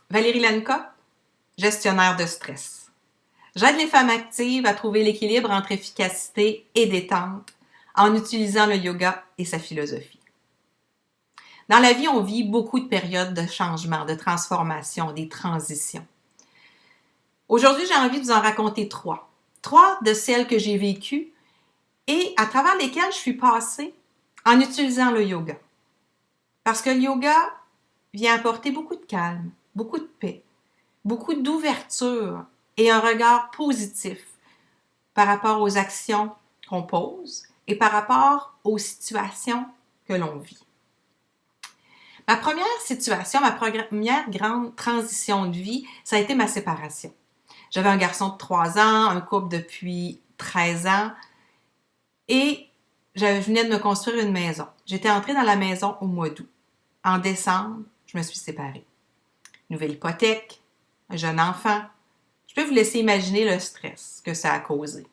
Valérie Lanka, gestionnaire de stress. J'aide les femmes actives à trouver l'équilibre entre efficacité et détente en utilisant le yoga et sa philosophie. Dans la vie, on vit beaucoup de périodes de changement, de transformation, des transitions. Aujourd'hui, j'ai envie de vous en raconter trois. Trois de celles que j'ai vécues et à travers lesquelles je suis passée en utilisant le yoga. Parce que le yoga vient apporter beaucoup de calme, beaucoup de paix, beaucoup d'ouverture et un regard positif par rapport aux actions qu'on pose et par rapport aux situations que l'on vit. Ma première situation, ma première grande transition de vie, ça a été ma séparation. J'avais un garçon de 3 ans, un couple depuis 13 ans et je venais de me construire une maison. J'étais entrée dans la maison au mois d'août. En décembre, je me suis séparée. Nouvelle hypothèque, un jeune enfant. Je peux vous laisser imaginer le stress que ça a causé.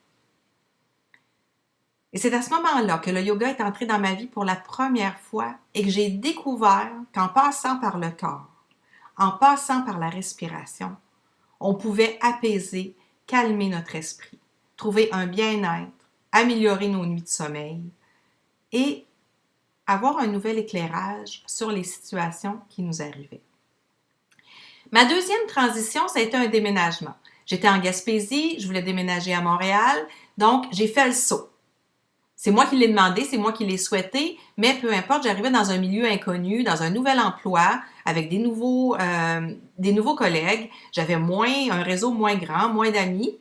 Et c'est à ce moment-là que le yoga est entré dans ma vie pour la première fois et que j'ai découvert qu'en passant par le corps, en passant par la respiration, on pouvait apaiser, calmer notre esprit, trouver un bien-être, améliorer nos nuits de sommeil et avoir un nouvel éclairage sur les situations qui nous arrivaient. Ma deuxième transition, ça a été un déménagement. J'étais en Gaspésie, je voulais déménager à Montréal, donc j'ai fait le saut. C'est moi qui l'ai demandé, c'est moi qui l'ai souhaité, mais peu importe, j'arrivais dans un milieu inconnu, dans un nouvel emploi, avec des nouveaux collègues. J'avais un réseau moins grand, moins d'amis.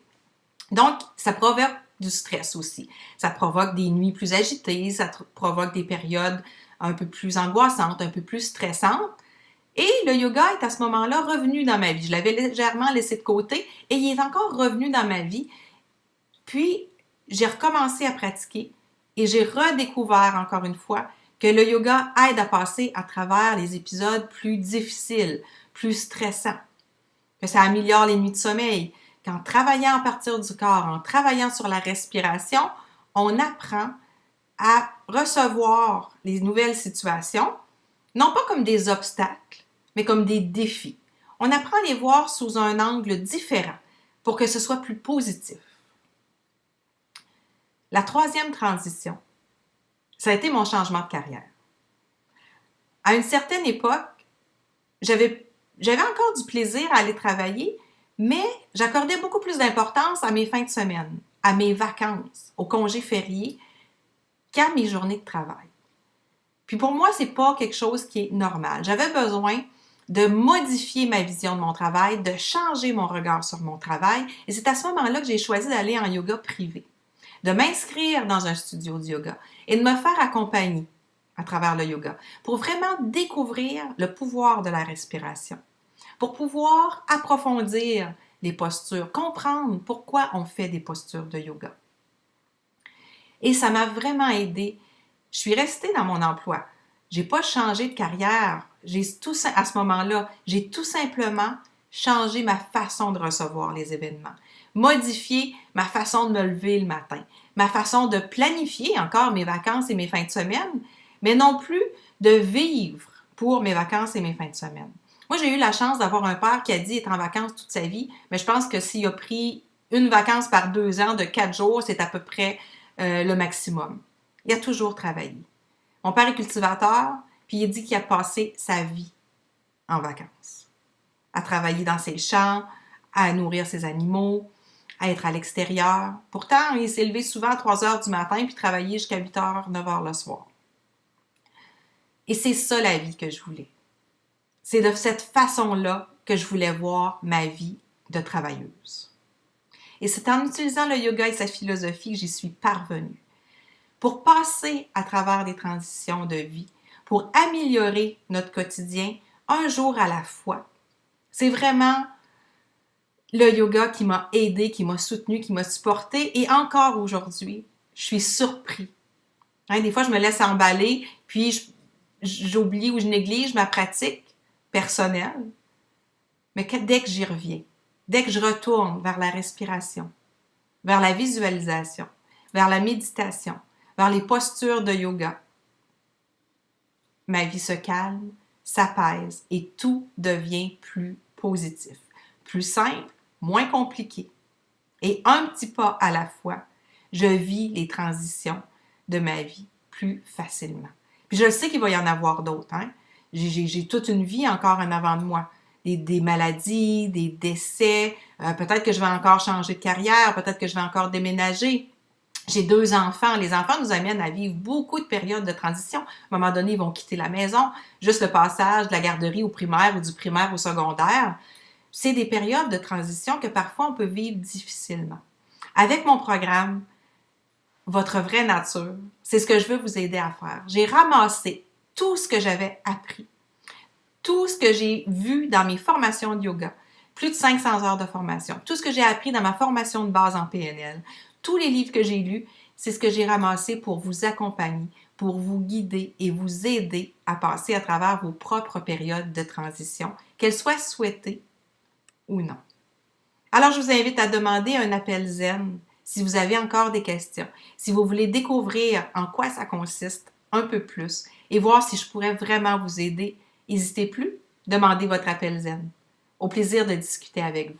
Donc, ça provoque du stress aussi. Ça provoque des nuits plus agitées, ça provoque des périodes un peu plus angoissantes, un peu plus stressantes. Et le yoga est à ce moment-là revenu dans ma vie. Je l'avais légèrement laissé de côté et il est encore revenu dans ma vie. Puis, j'ai recommencé à pratiquer et j'ai redécouvert encore une fois que le yoga aide à passer à travers les épisodes plus difficiles, plus stressants, que ça améliore les nuits de sommeil, qu'en travaillant à partir du corps, en travaillant sur la respiration, on apprend à recevoir les nouvelles situations, non pas comme des obstacles, mais comme des défis. On apprend à les voir sous un angle différent pour que ce soit plus positif. La troisième transition, ça a été mon changement de carrière. À une certaine époque, j'avais encore du plaisir à aller travailler, mais j'accordais beaucoup plus d'importance à mes fins de semaine, à mes vacances, aux congés fériés, qu'à mes journées de travail. Puis pour moi, c'est pas quelque chose qui est normal. J'avais besoin de modifier ma vision de mon travail, de changer mon regard sur mon travail, et c'est à ce moment-là que j'ai choisi d'aller en yoga privé, de m'inscrire dans un studio de yoga et de me faire accompagner à travers le yoga pour vraiment découvrir le pouvoir de la respiration, pour pouvoir approfondir les postures, comprendre pourquoi on fait des postures de yoga. Et ça m'a vraiment aidée. Je suis restée dans mon emploi. J'ai pas changé de carrière. À ce moment-là, j'ai tout simplement changé ma façon de recevoir les événements, modifié ma façon de me lever le matin, ma façon de planifier encore mes vacances et mes fins de semaine, mais non plus de vivre pour mes vacances et mes fins de semaine. Moi, j'ai eu la chance d'avoir un père qui a dit être en vacances toute sa vie, mais je pense que s'il a pris une vacance par 2 ans de 4 jours, c'est à peu près le maximum. Il a toujours travaillé. Mon père est cultivateur, puis il dit qu'il a passé sa vie en vacances, à travailler dans ses champs, à nourrir ses animaux, à être à l'extérieur. Pourtant, il s'est levé souvent à 3 heures du matin, puis travaillé jusqu'à 8 heures, 9 heures le soir. Et c'est ça la vie que je voulais. C'est de cette façon-là que je voulais voir ma vie de travailleuse. Et c'est en utilisant le yoga et sa philosophie que j'y suis parvenue. Pour passer à travers des transitions de vie, pour améliorer notre quotidien un jour à la fois. C'est vraiment le yoga qui m'a aidée, qui m'a soutenue, qui m'a supportée et encore aujourd'hui, je suis surpris. Des fois, je me laisse emballer, puis j'oublie ou je néglige ma pratique personnelle. Mais dès que j'y reviens, dès que je retourne vers la respiration, vers la visualisation, vers la méditation, vers les postures de yoga, ma vie se calme, s'apaise et tout devient plus positif. Plus simple, moins compliqué. Et un petit pas à la fois, je vis les transitions de ma vie plus facilement. Puis je sais qu'il va y en avoir d'autres. Hein? J'ai toute une vie encore en avant de moi. Des maladies, des décès, peut-être que je vais encore changer de carrière, peut-être que je vais encore déménager. J'ai 2 enfants. Les enfants nous amènent à vivre beaucoup de périodes de transition. À un moment donné, ils vont quitter la maison. Juste le passage de la garderie au primaire ou du primaire au secondaire. C'est des périodes de transition que parfois on peut vivre difficilement. Avec mon programme, Votre vraie nature, c'est ce que je veux vous aider à faire. J'ai ramassé tout ce que j'avais appris, tout ce que j'ai vu dans mes formations de yoga, plus de 500 heures de formation, tout ce que j'ai appris dans ma formation de base en PNL, tous les livres que j'ai lus, c'est ce que j'ai ramassé pour vous accompagner, pour vous guider et vous aider à passer à travers vos propres périodes de transition, qu'elles soient souhaitées ou non. Alors, je vous invite à demander un appel zen si vous avez encore des questions, si vous voulez découvrir en quoi ça consiste un peu plus et voir si je pourrais vraiment vous aider. N'hésitez plus, demandez votre appel zen. Au plaisir de discuter avec vous.